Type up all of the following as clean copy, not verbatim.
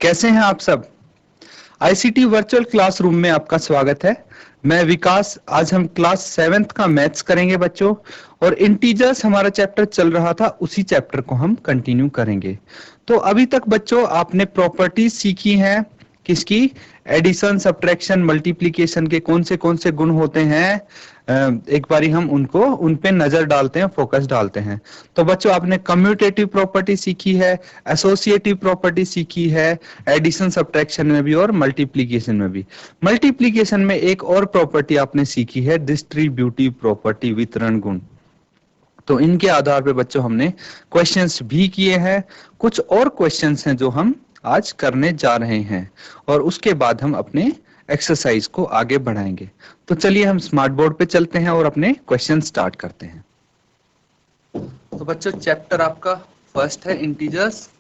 कैसे हैं आप सब। आईसीटी वर्चुअल क्लासरूम में आपका स्वागत है। मैं विकास। आज हम क्लास 7th का मैथ्स करेंगे बच्चों, और इंटीजर्स हमारा चैप्टर चल रहा था, उसी चैप्टर को हम कंटिन्यू करेंगे। तो अभी तक बच्चों आपने प्रॉपर्टीज सीखी हैं, किसकी? एडिशन, सब्ट्रैक्शन, मल्टीप्लिकेशन के कौन से गुण होते हैं। एक बारी हम उन पे नजर डालते हैं, फोकस डालते हैं। तो बच्चों आपने कम्यूटेटिव प्रॉपर्टी सीखी है, एसोसिएटिव प्रॉपर्टी सीखी है, एडिशन सब्ट्रैक्शन में भी और मल्टीप्लिकेशन में भी। मल्टीप्लिकेशन में एक और प्रॉपर्टी आपने सीखी है, डिस्ट्रीब्यूटिव प्रॉपर्टी, वितरण गुण। तो इनके आधार पे बच्चों हमने क्वेश्चंस भी किए हैं। कुछ और क्वेश्चंस हैं जो हम आज करने जा रहे हैं, और उसके बाद हम अपने एक्सरसाइज को आगे बढ़ाएंगे। तो चलिए हम स्मार्ट बोर्ड पे चलते हैं और अपने क्वेश्चन स्टार्ट करते हैं। तो बच्चों चैप्टर आपका फर्स्ट है इंटीजर्स।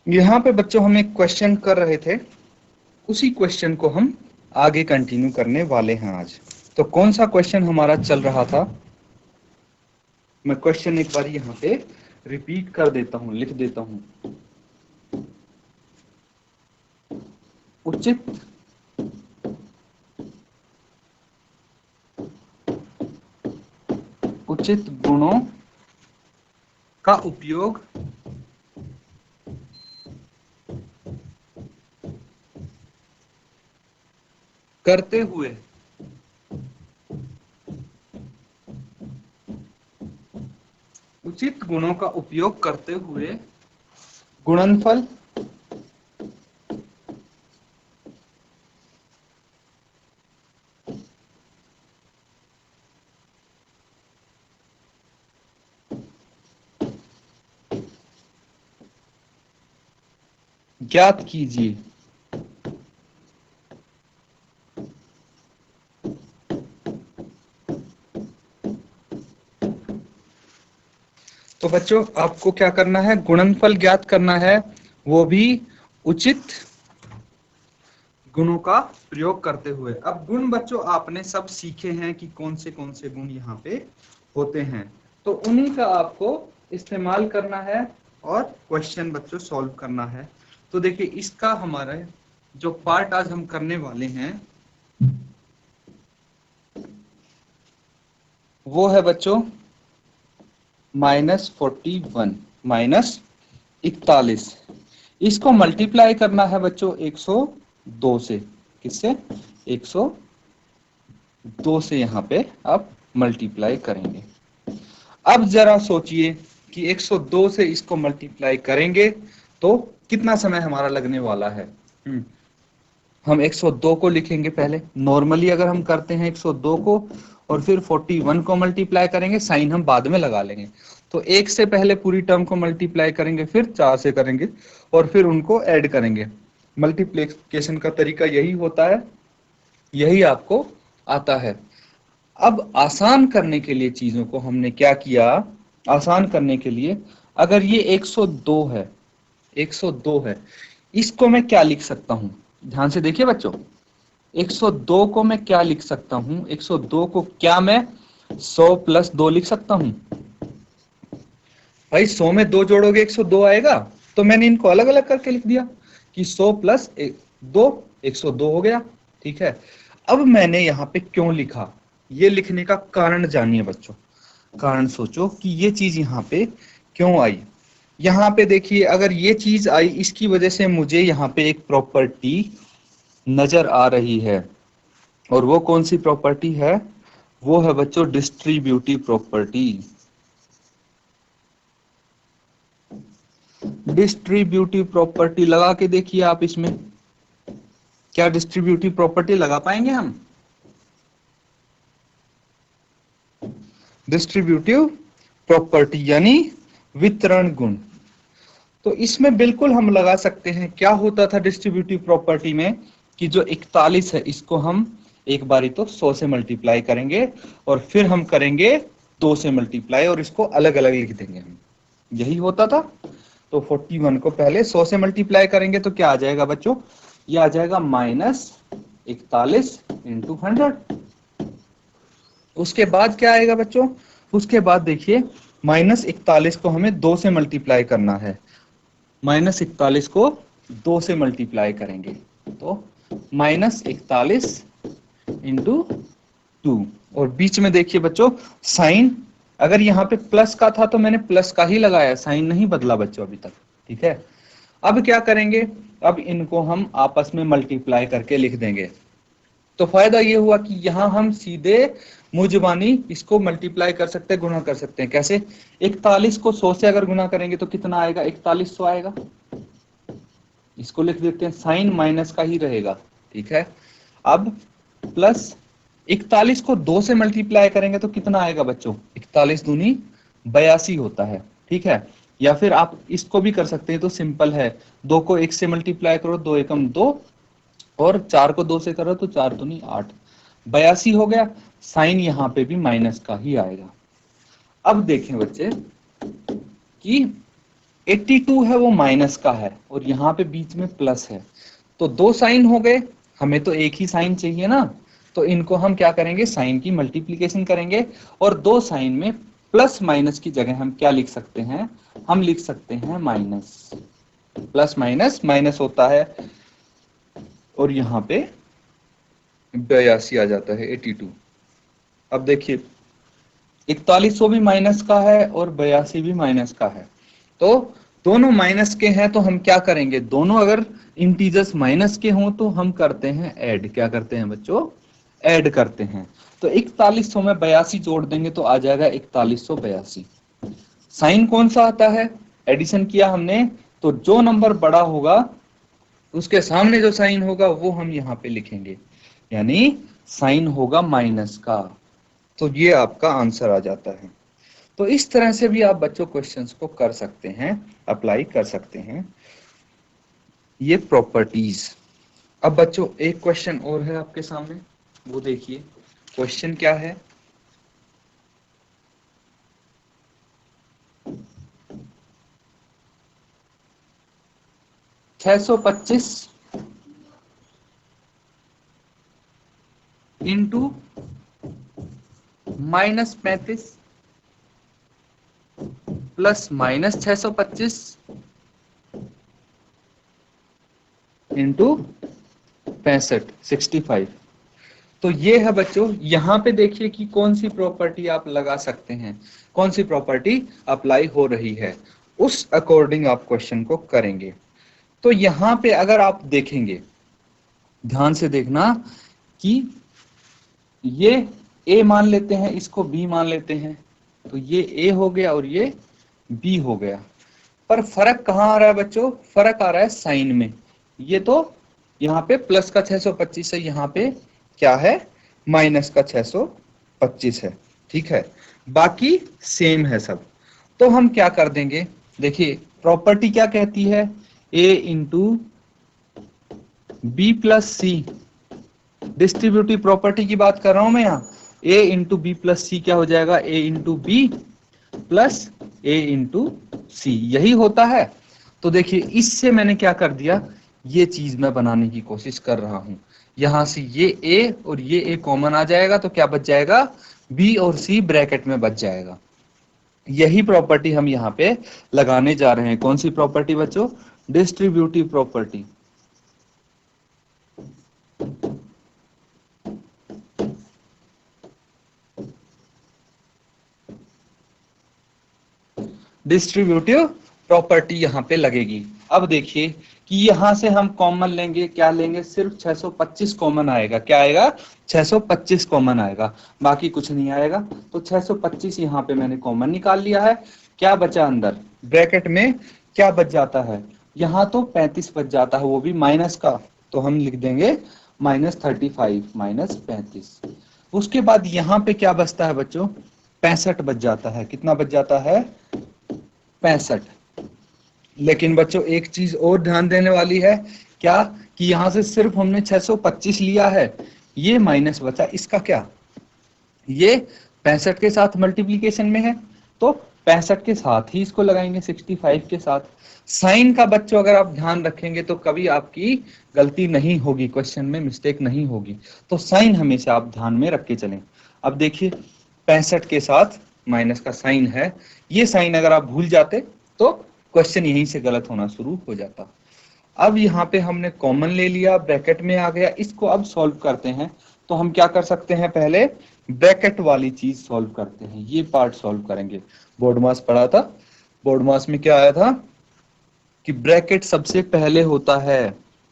यहाँ पे बच्चों हम एक क्वेश्चन कर रहे थे, उसी क्वेश्चन को हम आगे कंटिन्यू करने वाले हैं आज। तो कौन सा क्वेश्चन हमारा चल रहा था, मैं क्वेश्चन एक बार यहाँ पे रिपीट कर देता हूँ, लिख देता हूँ। उचित उचित गुणों का उपयोग करते हुए उचित गुणों का उपयोग करते हुए गुणनफल ज्ञात कीजिए। तो बच्चों आपको क्या करना है, गुणनफल ज्ञात करना है, वो भी उचित गुणों का प्रयोग करते हुए। अब गुण बच्चों आपने सब सीखे हैं कि कौन से गुण यहाँ पे होते हैं, तो उन्हीं का आपको इस्तेमाल करना है और क्वेश्चन बच्चों सॉल्व करना है। तो देखिए इसका हमारा जो पार्ट आज हम करने वाले हैं वो है बच्चों -41 -41। इसको मल्टीप्लाई करना है बच्चों 102 से। किससे? 102 से यहाँ पे आप मल्टीप्लाई करेंगे। अब जरा सोचिए कि 102 से इसको मल्टीप्लाई करेंगे तो कितना समय हमारा लगने वाला है। हम 102 को लिखेंगे पहले, नॉर्मली अगर हम करते हैं 102 को, और फिर 41 को मल्टीप्लाई करेंगे, साइन हम बाद में लगा लेंगे। तो 1 से पहले पूरी टर्म को मल्टीप्लाई करेंगे, फिर 4 से करेंगे, और फिर उनको ऐड करेंगे। मल्टीप्लिकेशन का तरीका यही होता है, यही आपको आता है। अब आसान करने के लिए चीजों को हमने क्या किया, आसान करने के लिए, अगर ये 102 है, 102 है, इसको मैं क्या लिख सकता हूं? ध्यान से देखिए बच्चों, 102 को मैं क्या लिख सकता हूं? 102 को क्या मैं 100 + 2 लिख सकता हूं? भाई 100 में 2 जोड़ोगे 102 आएगा, तो मैंने इनको अलग अलग करके लिख दिया कि 100 + 2 102 हो गया। ठीक है, अब मैंने यहाँ पे क्यों लिखा, ये लिखने का कारण जानिए बच्चों। कारण सोचो कि ये चीज यहाँ पे क्यों आई। यहाँ पे देखिए, अगर ये चीज आई, इसकी वजह से मुझे यहाँ पे एक प्रॉपर्टी नजर आ रही है, और वो कौन सी प्रॉपर्टी है? वो है बच्चों डिस्ट्रीब्यूटिव प्रॉपर्टी। डिस्ट्रीब्यूटिव प्रॉपर्टी लगा के देखिए आप इसमें, क्या डिस्ट्रीब्यूटिव प्रॉपर्टी लगा पाएंगे हम? डिस्ट्रीब्यूटिव प्रॉपर्टी यानी वितरण गुण। तो इसमें बिल्कुल हम लगा सकते हैं। क्या होता था डिस्ट्रीब्यूटिव प्रॉपर्टी में कि जो 41 है, इसको हम एक बारी तो 100 से मल्टीप्लाई करेंगे, और फिर हम करेंगे 2 से मल्टीप्लाई, और इसको अलग अलग लिख देंगे हम। यही होता था। तो 41 को पहले 100 से मल्टीप्लाई करेंगे तो क्या आ जाएगा बच्चों, ये आ जाएगा -41 इंटू 100। उसके बाद क्या आएगा बच्चों, उसके बाद देखिए -41 को हमें 2 से मल्टीप्लाई करना है। -41 को 2 से मल्टीप्लाई करेंगे तो -41 इंटू 2। और बीच में देखिए बच्चों साइन, अगर यहाँ पे प्लस का था तो मैंने प्लस का ही लगाया, साइन नहीं बदला बच्चों अभी तक, ठीक है। अब क्या करेंगे, अब इनको हम आपस में मल्टीप्लाई करके लिख देंगे। तो फायदा ये हुआ कि यहाँ हम सीधे मुजबानी इसको मल्टीप्लाई कर सकते हैं, गुणा कर सकते हैं। कैसे, 41 को 100 से अगर गुणा करेंगे तो कितना आएगा, 4100 आएगा। इसको लिख देते हैं, साइन माइनस का ही रहेगा, ठीक है। अब प्लस 41 को 2 से मल्टीप्लाई करेंगे तो कितना आएगा बच्चों, 41 दूनी 82 होता है, ठीक है। या फिर आप इसको भी कर सकते हैं, तो सिंपल है, 2 को 1 से मल्टीप्लाई करो, 2 एकम 2, और 4 को 2 से करो तो 4 दूनी 8, 82 हो गया। साइन यहाँ पे भी माइनस का ही आएगा। अब देखें बच्चे कि 82 है वो माइनस का है और यहाँ पे बीच में प्लस है, तो 2 साइन हो गए, हमें तो एक ही साइन चाहिए ना, तो इनको हम क्या करेंगे, साइन की मल्टीप्लिकेशन करेंगे। और 2 साइन में प्लस माइनस की जगह हम क्या लिख सकते हैं, हम लिख सकते हैं माइनस। प्लस माइनस माइनस होता है और यहाँ पे 82 आ जाता है, 82। अब देखिए 4100 भी माइनस का है और 82 भी माइनस का है, तो दोनों माइनस के हैं, तो हम क्या करेंगे, दोनों अगर इंटीजर्स माइनस के हों तो हम करते हैं ऐड। क्या करते हैं बच्चों, ऐड करते हैं। तो 4100 में 82 जोड़ देंगे तो आ जाएगा 4182। साइन कौन सा आता है, एडिशन किया हमने, तो जो नंबर बड़ा होगा उसके सामने जो साइन होगा वो हम यहाँ पे लिखेंगे, यानी साइन होगा माइनस का। तो ये आपका आंसर आ जाता है। तो इस तरह से भी आप बच्चों क्वेश्चंस को कर सकते हैं, अप्लाई कर सकते हैं, ये प्रॉपर्टीज। अब बच्चों एक क्वेश्चन और है आपके सामने, वो देखिए क्वेश्चन क्या है। (625) इंटू -35 प्लस -625 इंटू 65। तो ये है बच्चों, यहां पे देखिए कि कौन सी प्रॉपर्टी आप लगा सकते हैं, कौन सी प्रॉपर्टी अप्लाई हो रही है, उस अकॉर्डिंग आप क्वेश्चन को करेंगे। तो यहां पे अगर आप देखेंगे, ध्यान से देखना कि ये a मान लेते हैं, इसको b मान लेते हैं, तो ये a हो गया और ये b हो गया। पर फर्क कहाँ आ रहा है बच्चों, फर्क आ रहा है साइन में। ये तो यहाँ पे प्लस का 625 है, यहाँ पे क्या है, माइनस का 625 है, ठीक है। बाकी सेम है सब। तो हम क्या कर देंगे, देखिए प्रॉपर्टी क्या कहती है, a into b plus c, distributive property की बात कर रहा हूं मैं यहाँ। a into b plus c क्या हो जाएगा, a into b plus a into c, यही होता है। तो देखिए इससे मैंने क्या कर दिया, ये चीज मैं बनाने की कोशिश कर रहा हूं। यहां से ये a और ये a कॉमन आ जाएगा, तो क्या बच जाएगा, b और c ब्रैकेट में बच जाएगा। यही प्रॉपर्टी हम यहाँ पे लगाने जा रहे हैं। कौन सी प्रॉपर्टी बच्चों, डिस्ट्रीब्यूटिव प्रॉपर्टी। डिस्ट्रीब्यूटिव प्रॉपर्टी यहाँ पे लगेगी। अब देखिए कि यहां से हम कॉमन लेंगे, क्या लेंगे, सिर्फ 625 कॉमन आएगा। क्या आएगा, 625 कॉमन आएगा, बाकी कुछ नहीं आएगा। तो 625 यहाँ पे मैंने कॉमन निकाल लिया है। क्या बचा अंदर ब्रैकेट में, क्या बच जाता है, यहाँ तो 35 बच जाता है, वो भी माइनस का, तो हम लिख देंगे -35 -35। उसके बाद यहाँ पे क्या बचता है बच्चों, 65 बच जाता है। कितना बच जाता है, 65। लेकिन बच्चों एक चीज और ध्यान देने वाली है, क्या कि यहां से सिर्फ हमने 625 लिया है, ये माइनस बचा, इसका क्या, ये 65 के साथ मल्टीप्लीकेशन में है, तो 65 के साथ ही इसको लगाएंगे 65 के साथ। साइन का बच्चों अगर आप ध्यान रखेंगे तो कभी आपकी गलती नहीं होगी, क्वेश्चन में मिस्टेक नहीं होगी। तो साइन हमेशा आप ध्यान में रख के चलें। अब देखिए 65 के साथ माइनस का साइन है, ये साइन अगर आप भूल जाते तो क्वेश्चन यहीं से गलत होना शुरू हो जाता। अब यहाँ पे हमने कॉमन ले लिया, ब्रैकेट में आ गया, इसको अब सॉल्व करते हैं। तो हम क्या कर सकते हैं, पहले ब्रैकेट वाली चीज सॉल्व करते हैं, ये पार्ट सॉल्व करेंगे। बोर्ड मास पढ़ा था, बोर्ड मास में क्या आया था कि ब्रैकेट सबसे पहले होता है,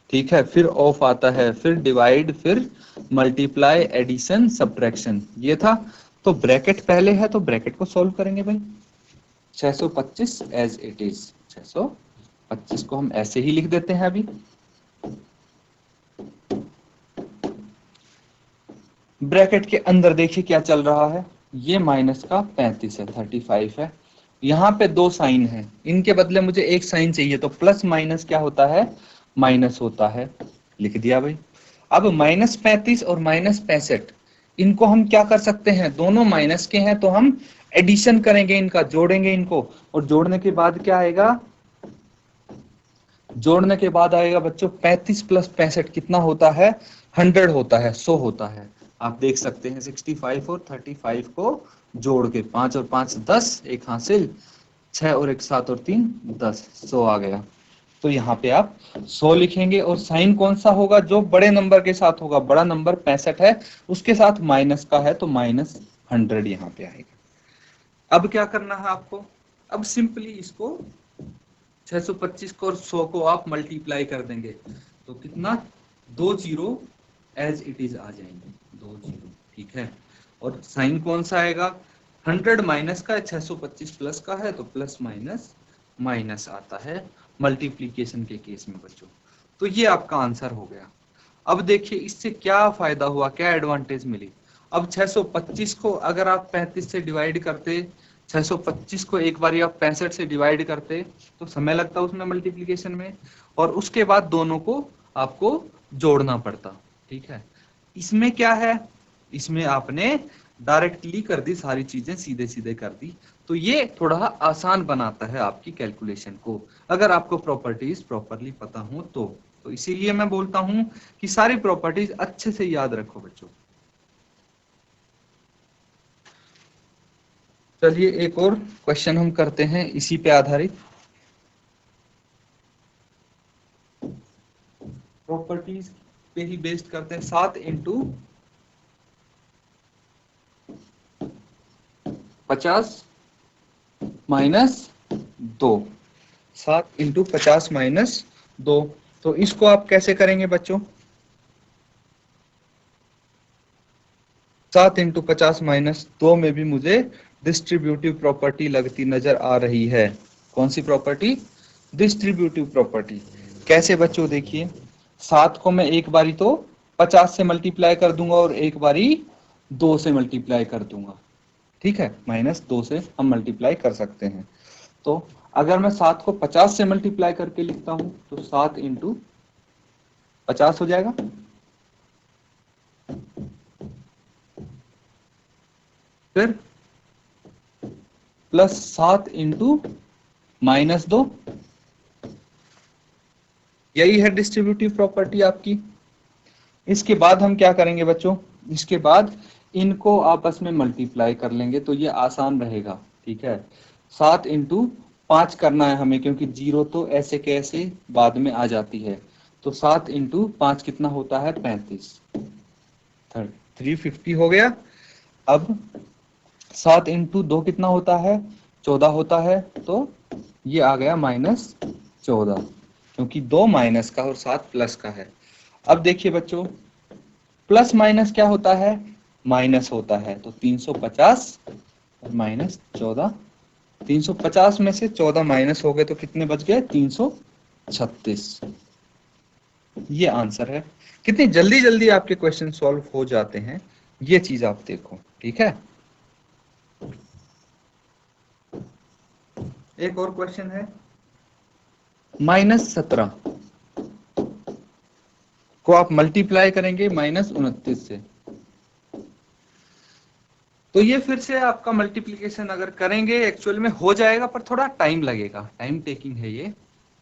ठीक है, फिर ऑफ आता है, फिर डिवाइड, फिर मल्टीप्लाई, एडिशन, सब्ट्रैक्शन, ये था। तो ब्रैकेट पहले है तो ब्रैकेट को सॉल्व करेंगे भाई। 625 एज इट इज, 625 को हम ऐसे ही लिख देते हैं अभी। ब्रैकेट के अंदर देखिए क्या चल रहा है, ये माइनस का 35 है, 35 है। यहाँ पे दो साइन है, इनके बदले मुझे एक साइन चाहिए, तो प्लस माइनस क्या होता है, माइनस होता है, लिख दिया भाई। अब -35 और -65 इनको हम क्या कर सकते हैं, दोनों माइनस के हैं तो हम एडिशन करेंगे, इनका जोड़ेंगे इनको, और जोड़ने के बाद क्या आएगा, जोड़ने के बाद आएगा बच्चों 35 + 65 कितना होता है, 100 होता है, 100 होता है। आप देख सकते हैं 65 और 35 को जोड़ के, 5 और 5 10, एक हासिल, 6 और 1 7 और 3 10, 100 आ गया। तो यहाँ पे आप 100 लिखेंगे, और साइन कौन सा होगा, जो बड़े नंबर के साथ होगा, बड़ा नंबर 65 है, उसके साथ माइनस का है तो -100 यहाँ पे आएगा। अब क्या करना है आपको, अब सिंपली इसको 625 को और 100 को आप मल्टीप्लाई कर देंगे, तो कितना, 2 जीरो एज इट इज आ जाएंगे, 2 जीरो, ठीक है। और साइन कौन सा आएगा, 100 माइनस का है, 625 प्लस का है, तो प्लस माइनस माइनस आता है मल्टीप्लीकेशन के केस में बच्चों। तो ये आपका आंसर हो गया। अब देखिए इससे क्या फायदा हुआ, क्या एडवांटेज मिली। अब 625 को अगर आप 35 से डिवाइड करते, 625 को एक बार आप 65 से डिवाइड करते तो समय लगता उसमें मल्टीप्लिकेशन में, और उसके बाद दोनों को आपको जोड़ना पड़ता, ठीक है। इसमें क्या है, इसमें आपने डायरेक्टली कर दी, सारी चीजें सीधे सीधे कर दी, तो ये थोड़ा आसान बनाता है आपकी कैलकुलेशन को, अगर आपको प्रॉपर्टीज प्रॉपरली पता हो तो इसीलिए मैं बोलता हूं कि सारी प्रॉपर्टीज अच्छे से याद रखो बच्चों। चलिए एक और क्वेश्चन हम करते हैं इसी पे आधारित। प्रॉपर्टीज पे ही बेस्ड करते हैं। 7 × 50 - 2, 7 × 50 - 2, तो इसको आप कैसे करेंगे बच्चों, 7 × 50 - 2 में भी मुझे डिस्ट्रीब्यूटिव प्रॉपर्टी लगती नजर आ रही है। कौन सी प्रॉपर्टी, डिस्ट्रीब्यूटिव प्रॉपर्टी। कैसे बच्चों, देखिए 7 को मैं एक बारी तो 50 से मल्टीप्लाई कर दूंगा और एक बारी 2 से मल्टीप्लाई कर दूंगा, ठीक है, -2 से हम मल्टीप्लाई कर सकते हैं। तो अगर मैं 7 को 50 से मल्टीप्लाई करके लिखता हूं तो 7 × 50 हो जाएगा, फिर +7 × -2, यही है डिस्ट्रीब्यूटिव प्रॉपर्टी आपकी। इसके बाद हम क्या करेंगे बच्चों, इसके बाद इनको आपस में मल्टीप्लाई कर लेंगे तो ये आसान रहेगा, ठीक है। 7 × 5 करना है हमें, क्योंकि 0 तो ऐसे कैसे बाद में आ जाती है, तो 7 × 5 कितना होता है, 35, 350 हो गया। अब 7 × 2 कितना होता है, 14 होता है, तो ये आ गया -14, क्योंकि 2 माइनस का और 7 प्लस का है। अब देखिए बच्चों, प्लस माइनस क्या होता है, माइनस होता है, तो 350 और -14, 350 में से 14 माइनस हो गए तो कितने बच गए, 336। ये आंसर है। कितनी जल्दी जल्दी आपके क्वेश्चन सॉल्व हो जाते हैं, ये चीज आप देखो, ठीक है। एक और क्वेश्चन है, -17 को आप मल्टीप्लाई करेंगे -29 से, तो ये फिर से आपका मल्टीप्लिकेशन अगर करेंगे एक्चुअल में हो जाएगा, पर थोड़ा टाइम लगेगा, टाइम टेकिंग है ये,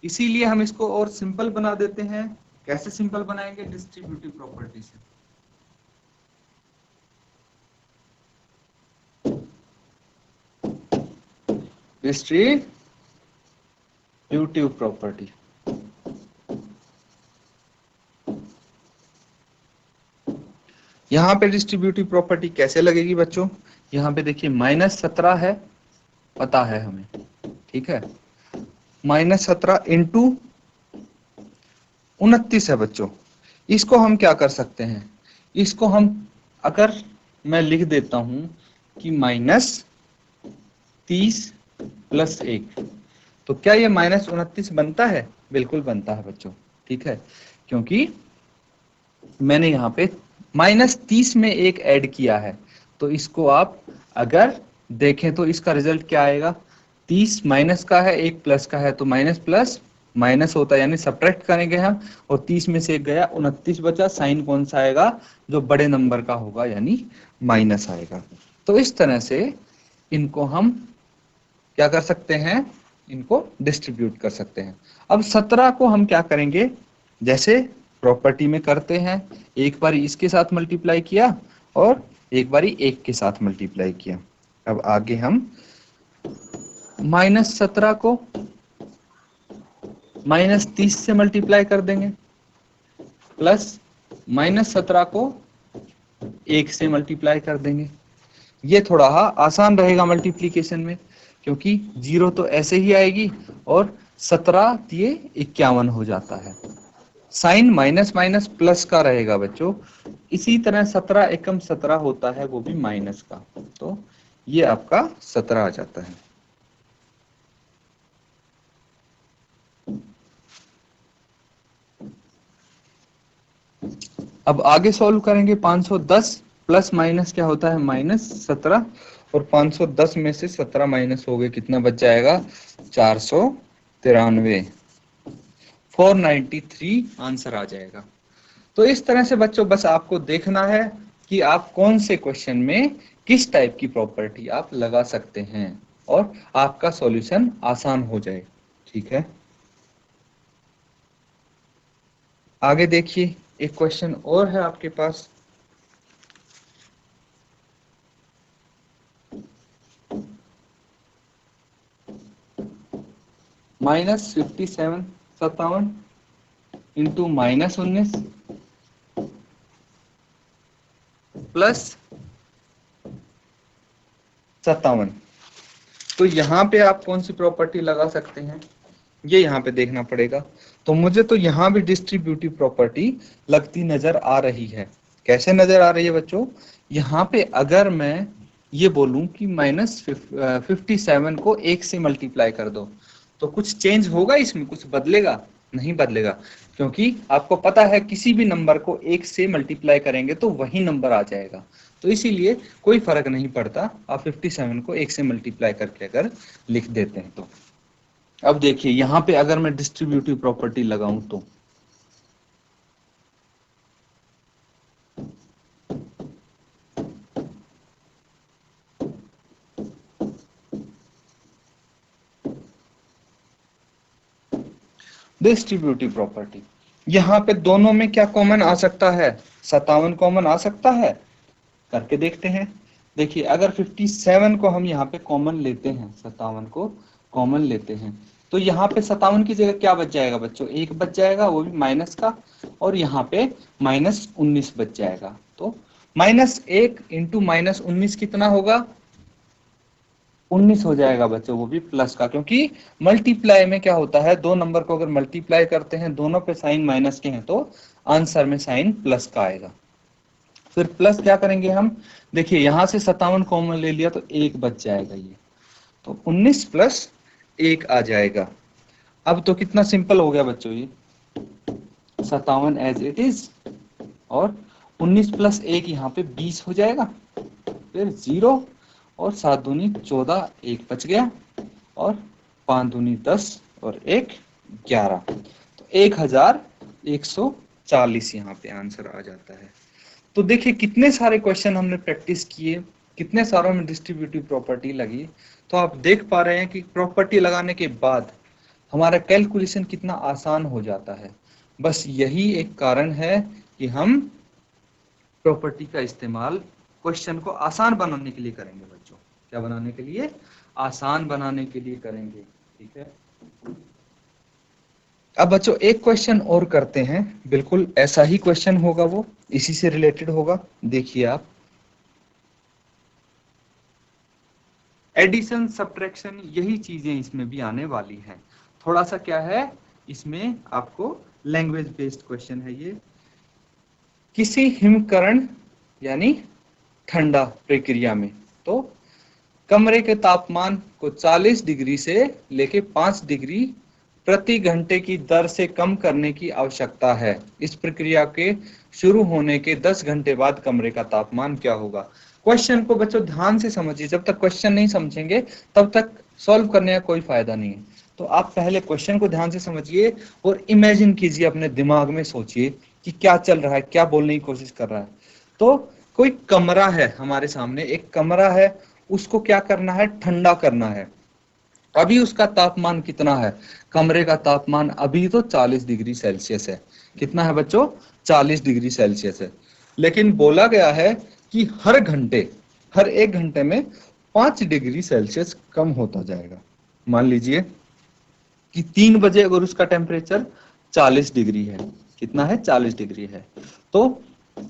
इसीलिए हम इसको और सिंपल बना देते हैं। कैसे सिंपल बनाएंगे? डिस्ट्रीब्यूटिव प्रॉपर्टी से। डिस्ट्रीब्यूटिव प्रॉपर्टी, यहाँ पे डिस्ट्रीब्यूटिव प्रॉपर्टी कैसे लगेगी बच्चों? यहाँ पे देखिए -17 है, पता है हमें, ठीक है, -17 इंटू 29 है बच्चों। इसको हम क्या कर सकते हैं? इसको हम, अगर मैं लिख देता हूं कि -30 + 1, तो क्या ये -29 बनता है? बिल्कुल बनता है बच्चों, ठीक है, क्योंकि मैंने यहाँ पे -30 में 1 ऐड किया है। तो इसको आप अगर देखें तो इसका रिजल्ट क्या आएगा? 30 माइनस का है, 1 प्लस का है, तो माइनस प्लस माइनस होता है, यानी सब्ट्रैक्ट करेंगे हम, और 30 में से 1 गया, 29 बचा। साइन कौन सा आएगा? जो बड़े नंबर का होगा, यानी माइनस आएगा। तो इस तरह से इनको हम क्या कर सकते हैं? इनको डिस्ट्रीब्यूट कर सकते हैं। अब 17 को हम क्या करेंगे? जैसे प्रॉपर्टी में करते हैं, एक बार इसके साथ मल्टीप्लाई किया और एक बारी 1 के साथ मल्टीप्लाई किया। अब आगे हम -17 को -30 से मल्टीप्लाई कर देंगे, प्लस -17 को 1 से मल्टीप्लाई कर देंगे। ये थोड़ा आसान रहेगा मल्टीप्लीकेशन में, क्योंकि 0 तो ऐसे ही आएगी और 17 ये 51 हो जाता है। साइन माइनस माइनस प्लस का रहेगा बच्चों। इसी तरह 17 एकम 17 होता है, वो भी माइनस का, तो ये आपका 17 आ जाता है। अब आगे सॉल्व करेंगे। 510 प्लस माइनस क्या होता है? -17, और 510 में से 17 माइनस हो गए, कितना बच जाएगा? 493, 493 आंसर आ जाएगा। तो इस तरह से बच्चों बस आपको देखना है कि आप कौन से क्वेश्चन में किस टाइप की प्रॉपर्टी आप लगा सकते हैं और आपका सॉल्यूशन आसान हो जाए, ठीक है। आगे देखिए, एक क्वेश्चन और है आपके पास। -57 57 इंटू -19 प्लस 57। तो यहाँ पे आप कौन सी प्रॉपर्टी लगा सकते हैं, ये यहाँ पे देखना पड़ेगा। तो मुझे तो यहाँ भी डिस्ट्रीब्यूटिव प्रॉपर्टी लगती नजर आ रही है। कैसे नजर आ रही है बच्चों? यहाँ पे अगर मैं ये बोलूं कि -57 को 1 से मल्टीप्लाई कर दो, तो कुछ चेंज होगा इसमें? कुछ बदलेगा? नहीं बदलेगा, क्योंकि आपको पता है किसी भी नंबर को 1 से मल्टीप्लाई करेंगे तो वही नंबर आ जाएगा। तो इसीलिए कोई फर्क नहीं पड़ता, आप 57 को 1 से मल्टीप्लाई करके अगर लिख देते हैं तो। अब देखिए यहाँ पे अगर मैं डिस्ट्रीब्यूटिव प्रॉपर्टी लगाऊं तो डिस्ट्रीब्यूटिव प्रॉपर्टी, यहाँ पे दोनों में क्या कॉमन आ सकता है? 57 कॉमन आ सकता है, करके देखते हैं। देखिए अगर 57 को हम यहाँ पे कॉमन लेते हैं, 57 को कॉमन लेते हैं, तो यहाँ पे 57 की जगह क्या बच जाएगा बच्चों? 1 बच जाएगा, वो भी माइनस का, और यहाँ पे -19 बच जाएगा। तो -1 इंटू -19 कितना होगा? 19 हो जाएगा बच्चों, वो भी प्लस का, क्योंकि मल्टीप्लाई में क्या होता है, दो नंबर को अगर मल्टीप्लाई करते हैं, दोनों पे साइन माइनस के हैं, तो आंसर में साइन प्लस का आएगा। फिर प्लस क्या करेंगे हम? देखिए यहां से 57 कॉमन ले लिया तो 1 बच जाएगा, ये तो 19 प्लस 1 आ जाएगा। अब तो कितना सिंपल हो गया बच्चों, ये 57 एज इट इज, और 19 प्लस 1 यहाँ पे 20 हो जाएगा, फिर 0 और 7 दूनी 14, 1 बच गया, और 5 दूनी 10 और 1 11, तो 1140 यहाँ पे आंसर आ जाता है। तो देखिए कितने सारे क्वेश्चन हमने प्रैक्टिस किए, कितने सारों में डिस्ट्रीब्यूटिव प्रॉपर्टी लगी, तो आप देख पा रहे हैं कि प्रॉपर्टी लगाने के बाद हमारा कैलकुलेशन कितना आसान हो जाता है। बस यही एक कारण है कि हम प्रॉपर्टी का इस्तेमाल क्वेश्चन को आसान बनाने के लिए करेंगे बच्चों। क्या बनाने के लिए? आसान बनाने के लिए करेंगे। ठीक है, अब बच्चों एक क्वेश्चन और करते हैं, बिल्कुल ऐसा ही क्वेश्चन होगा, वो इसी से रिलेटेड होगा। देखिए आप, एडिशन सब्ट्रैक्शन यही चीजें इसमें भी आने वाली हैं। थोड़ा सा क्या है इसमें, आपको लैंग्वेज बेस्ड क्वेश्चन है ये। किसी हिमकरण यानी ठंडा प्रक्रिया में तो कमरे के तापमान को 40 डिग्री से लेके 5 डिग्री प्रति घंटे की दर से कम करने की आवश्यकता है। इस प्रक्रिया के शुरू होने के 10 घंटे बाद कमरे का तापमान क्या होगा? क्वेश्चन को बच्चों ध्यान से समझिए, जब तक क्वेश्चन नहीं समझेंगे तब तक सॉल्व करने का कोई फायदा नहीं है। तो आप पहले क्वेश्चन को ध्यान से समझिए और इमेजिन कीजिए, अपने दिमाग में सोचिए कि क्या चल रहा है, क्या बोलने की कोशिश कर रहा है। तो कोई कमरा है हमारे सामने, एक कमरा है, उसको क्या करना है? ठंडा करना है। अभी उसका तापमान कितना है? कमरे का तापमान अभी तो 40 डिग्री सेल्सियस है। कितना है बच्चों? 40 डिग्री सेल्सियस है। लेकिन बोला गया है कि हर एक घंटे में 5 डिग्री सेल्सियस कम होता जाएगा। मान लीजिए कि 3 बजे अगर उसका टेम्परेचर 40 डिग्री है, कितना है? 40 डिग्री है, तो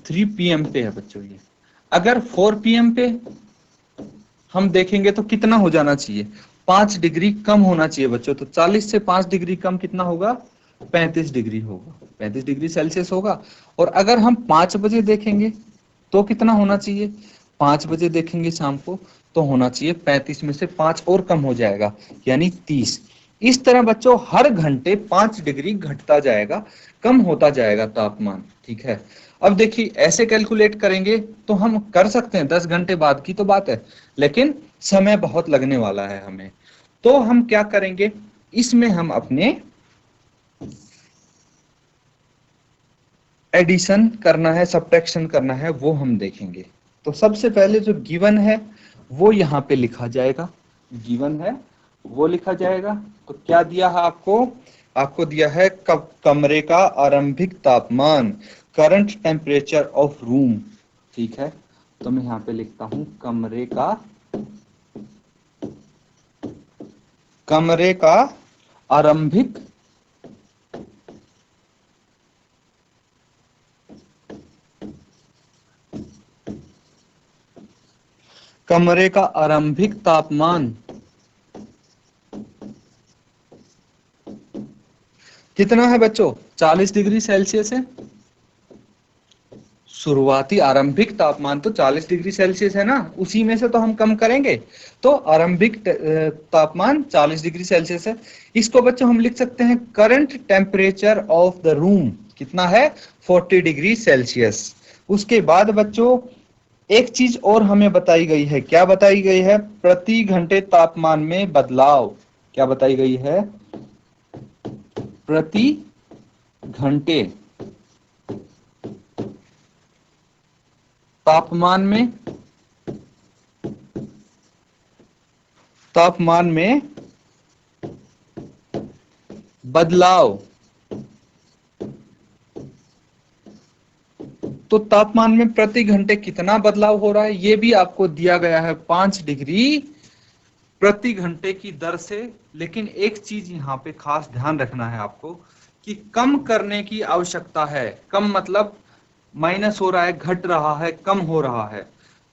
3 PM पे है बच्चों ये। अगर 4 PM पे हम देखेंगे तो कितना हो जाना चाहिए? 5 डिग्री कम होना चाहिए बच्चों। तो 40 से 5 डिग्री कम कितना होगा? 35 डिग्री होगा, 35 डिग्री सेल्सियस होगा। और अगर हम 5 बजे देखेंगे तो कितना होना चाहिए? 5 बजे देखेंगे शाम को तो होना चाहिए 35 में से 5 और कम हो जाएगा, यानी 30। इस तरह बच्चों हर घंटे 5 डिग्री घटता जाएगा, कम होता जाएगा तापमान। ठीक है, अब देखिए ऐसे कैलकुलेट करेंगे तो हम कर सकते हैं, 10 घंटे बाद की तो बात है, लेकिन समय बहुत लगने वाला है हमें। तो हम क्या करेंगे, इसमें हम अपने एडिशन करना है, सब्ट्रैक्शन करना है, वो हम देखेंगे। तो सबसे पहले जो गिवन है वो यहाँ पे लिखा जाएगा, गिवन है वो लिखा जाएगा। तो क्या दिया है आपको? आपको दिया है कमरे का आरंभिक तापमान, करंट टेम्परेचर ऑफ रूम। ठीक है, तो मैं यहाँ पे लिखता हूं कमरे का आरंभिक कमरे का आरंभिक तापमान कितना है बच्चों? 40 डिग्री सेल्सियस है। शुरुआती आरंभिक तापमान तो 40 डिग्री सेल्सियस है ना, उसी में से तो हम कम करेंगे। तो आरंभिक तापमान 40 डिग्री सेल्सियस है। इसको बच्चों हम लिख सकते हैं current temperature of the room, कितना है? 40 डिग्री सेल्सियस। उसके बाद बच्चों एक चीज और हमें बताई गई है। क्या बताई गई है? प्रति घंटे तापमान में बदलाव। क्या बताई गई है? प्रति घंटे तापमान में बदलाव। तो तापमान में प्रति घंटे कितना बदलाव हो रहा है ये भी आपको दिया गया है, 5 डिग्री प्रति घंटे की दर से। लेकिन एक चीज यहाँ पे खास ध्यान रखना है आपको कि कम करने की आवश्यकता है। कम मतलब माइनस हो रहा है, घट रहा है, कम हो रहा है।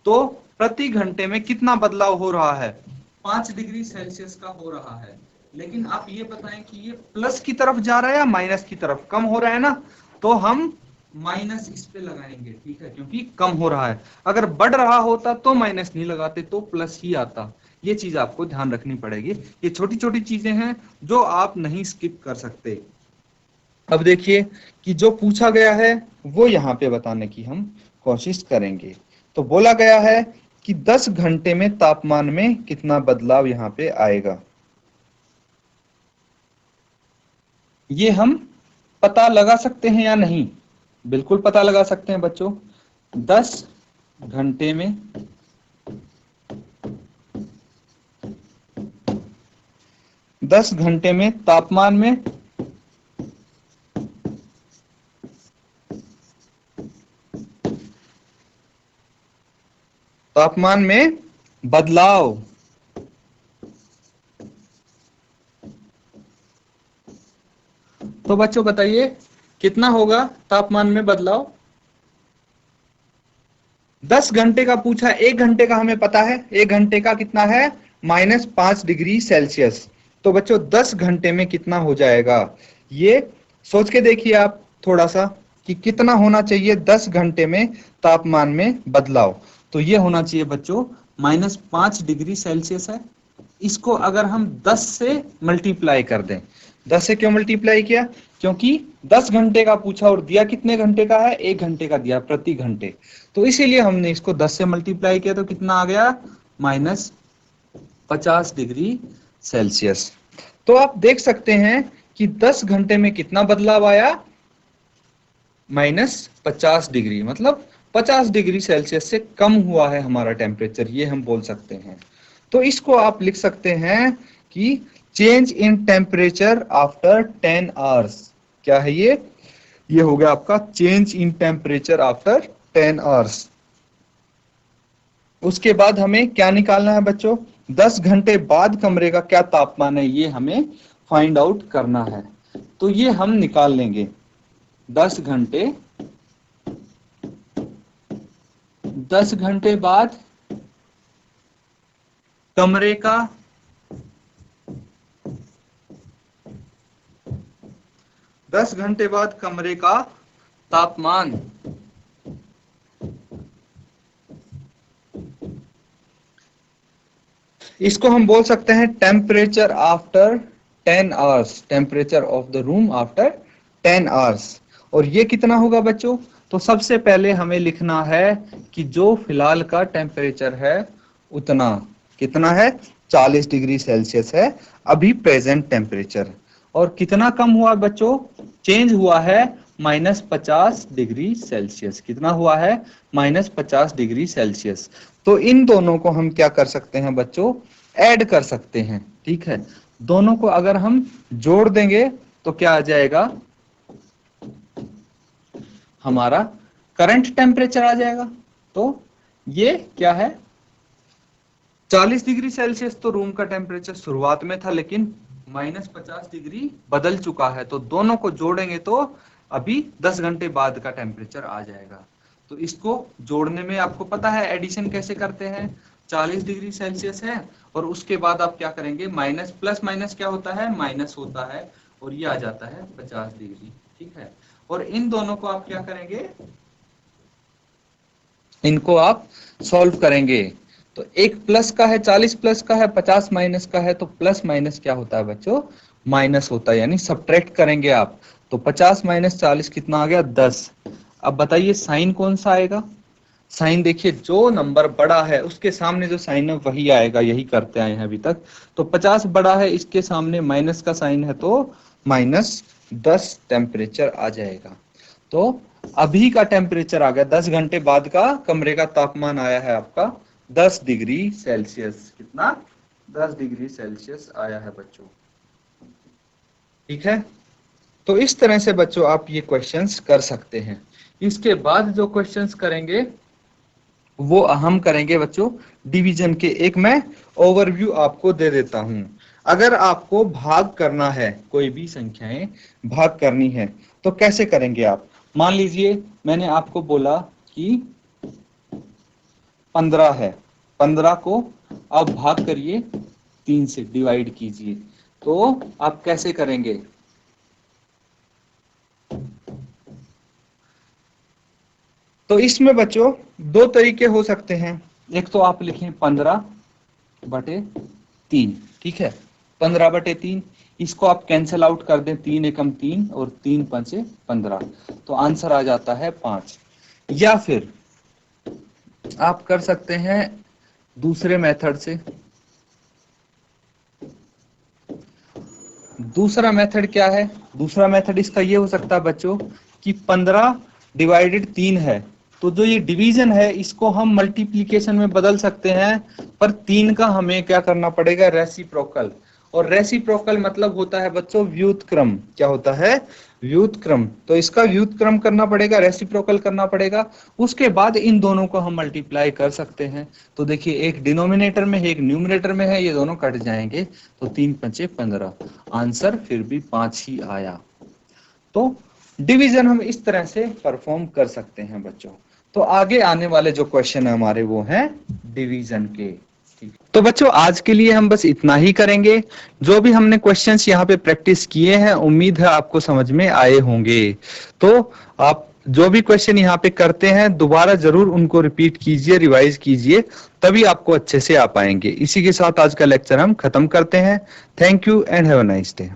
तो प्रति घंटे में कितना बदलाव हो रहा है? 5 डिग्री सेल्सियस का हो रहा है। लेकिन आप ये बताएं कि ये प्लस की तरफ जा रहा है या माइनस की तरफ? कम हो रहा है ना, तो हम माइनस इस पे लगाएंगे। ठीक है, क्योंकि कम हो रहा है। अगर बढ़ रहा होता तो माइनस नहीं लगाते, तो प्लस ही आता। ये चीज आपको ध्यान रखनी पड़ेगी। ये छोटी छोटी चीजें हैं जो आप नहीं स्किप कर सकते। अब देखिए कि जो पूछा गया है वो यहाँ पे बताने की हम कोशिश करेंगे। तो बोला गया है कि 10 घंटे में तापमान में कितना बदलाव यहाँ पे आएगा। ये हम पता लगा सकते हैं या नहीं? बिल्कुल पता लगा सकते हैं बच्चों। 10 घंटे में 10 घंटे में तापमान में बदलाव। तो बच्चों बताइए कितना होगा तापमान में बदलाव? 10 घंटे का पूछा, 1 घंटे का हमें पता है, 1 घंटे का कितना है? -5 डिग्री सेल्सियस। तो बच्चों 10 घंटे में कितना हो जाएगा? ये सोच के देखिए आप थोड़ा सा कि कितना होना चाहिए 10 घंटे में तापमान में बदलाव। तो ये होना चाहिए बच्चों -5 डिग्री सेल्सियस है। इसको अगर हम 10 से मल्टीप्लाई कर दें, 10 से क्यों मल्टीप्लाई किया? क्योंकि 10 घंटे का पूछा और दिया कितने घंटे का है? 1 घंटे का दिया प्रति घंटे। तो इसीलिए हमने इसको 10 से मल्टीप्लाई किया, तो कितना आ गया? -50 डिग्री सेल्सियस। तो आप देख सकते हैं कि 10 घंटे में कितना बदलाव आया? -50 डिग्री, मतलब 50 डिग्री सेल्सियस से कम हुआ है हमारा टेम्परेचर, ये हम बोल सकते हैं। तो इसको आप लिख सकते हैं कि change in temperature after 10 hours. क्या है ये? ये हो गया आपका change in temperature after 10 hours. उसके बाद हमें क्या निकालना है बच्चों? 10 घंटे बाद कमरे का क्या तापमान है, ये हमें फाइंड आउट करना है। तो ये हम निकाल लेंगे। 10 घंटे बाद कमरे का 10 घंटे बाद कमरे का तापमान। इसको हम बोल सकते हैं temperature after 10 hours, temperature of the room after 10 hours. और ये कितना होगा बच्चों? तो सबसे पहले हमें लिखना है कि जो फिलहाल का टेम्परेचर है उतना कितना है? 40 डिग्री सेल्सियस है अभी प्रेजेंट टेम्परेचर। और कितना कम हुआ बच्चों? चेंज हुआ है -50 डिग्री सेल्सियस। कितना हुआ है? -50 डिग्री सेल्सियस। तो इन दोनों को हम क्या कर सकते हैं बच्चों? ऐड कर सकते हैं। ठीक है, दोनों को अगर हम जोड़ देंगे तो क्या आ जाएगा? हमारा करंट टेम्परेचर आ जाएगा। तो ये क्या है? 40 डिग्री सेल्सियस तो रूम का टेम्परेचर शुरुआत में था, लेकिन -50 डिग्री बदल चुका है। तो दोनों को जोड़ेंगे तो अभी 10 घंटे बाद का टेम्परेचर आ जाएगा। तो इसको जोड़ने में आपको पता है एडिशन कैसे करते हैं? 40 डिग्री सेल्सियस है और उसके बाद आप क्या करेंगे? माइनस प्लस माइनस क्या होता है? माइनस होता है, और ये आ जाता है 50 डिग्री। ठीक है, और इन दोनों को आप क्या करेंगे? इनको आप सॉल्व करेंगे। तो एक प्लस का है, 40 प्लस का है, 50 माइनस का है, तो प्लस माइनस क्या होता है बच्चों? माइनस होता है, यानी सब्ट्रैक्ट करेंगे आप। तो 50 माइनस 40 कितना आ गया? 10। अब बताइए साइन कौन सा आएगा? साइन देखिए, जो नंबर बड़ा है उसके सामने जो साइन है वही आएगा, यही करते आए हैं अभी तक। तो 50 बड़ा है, इसके सामने माइनस का साइन है, तो -10 टेम्परेचर आ जाएगा। तो अभी का टेम्परेचर आ गया, 10 घंटे बाद का कमरे का तापमान आया है आपका 10 डिग्री सेल्सियस। कितना? 10 डिग्री सेल्सियस आया है बच्चों। ठीक है, तो इस तरह से बच्चों आप ये क्वेश्चंस कर सकते हैं। इसके बाद जो क्वेश्चंस करेंगे वो हम करेंगे बच्चों डिवीजन के। एक मैं ओवरव्यू आपको दे देता हूं। अगर आपको भाग करना है, कोई भी संख्याएं भाग करनी है, तो कैसे करेंगे आप? मान लीजिए मैंने आपको बोला कि 15 है, 15 को आप भाग करिए 3 से, डिवाइड कीजिए। तो आप कैसे करेंगे? तो इसमें बच्चों दो तरीके हो सकते हैं। एक तो आप लिखें 15/3। ठीक है, 15/3। इसको आप कैंसिल आउट कर दें, 3 एकम 3 और 3 पंचे 15, तो आंसर आ जाता है 5। या फिर आप कर सकते हैं दूसरे मेथड से। दूसरा मेथड क्या है? दूसरा मेथड इसका ये हो सकता है बच्चों कि 15/3 है, तो जो ये डिवीजन है इसको हम मल्टीप्लिकेशन में बदल सकते हैं, पर 3 का हमें क्या करना पड़ेगा? रेसिप्रोकल। और रेसिप्रोकल मतलब होता है बच्चों व्युत्क्रम। क्या होता है? व्युत्क्रम। तो इसका व्युत्क्रम करना पड़ेगा, रेसिप्रोकल करना पड़ेगा, उसके बाद इन दोनों को हम मल्टीप्लाई कर सकते हैं। तो देखिए एक डिनोमिनेटर में है एक न्यूमरेटर में है, ये दोनों कट जाएंगे तो 3 पंचे 15, आंसर फिर भी 5 ही आया। तो डिवीजन हम इस तरह से परफॉर्म कर सकते हैं बच्चों। तो आगे आने वाले जो क्वेश्चन है हमारे वो हैं डिवीजन के। तो बच्चों आज के लिए हम बस इतना ही करेंगे। जो भी हमने क्वेश्चंस यहाँ पे प्रैक्टिस किए हैं उम्मीद है आपको समझ में आए होंगे। तो आप जो भी क्वेश्चन यहाँ पे करते हैं दोबारा जरूर उनको रिपीट कीजिए, रिवाइज कीजिए, तभी आपको अच्छे से आ पाएंगे। इसी के साथ आज का लेक्चर हम खत्म करते हैं। Thank you and have a nice day.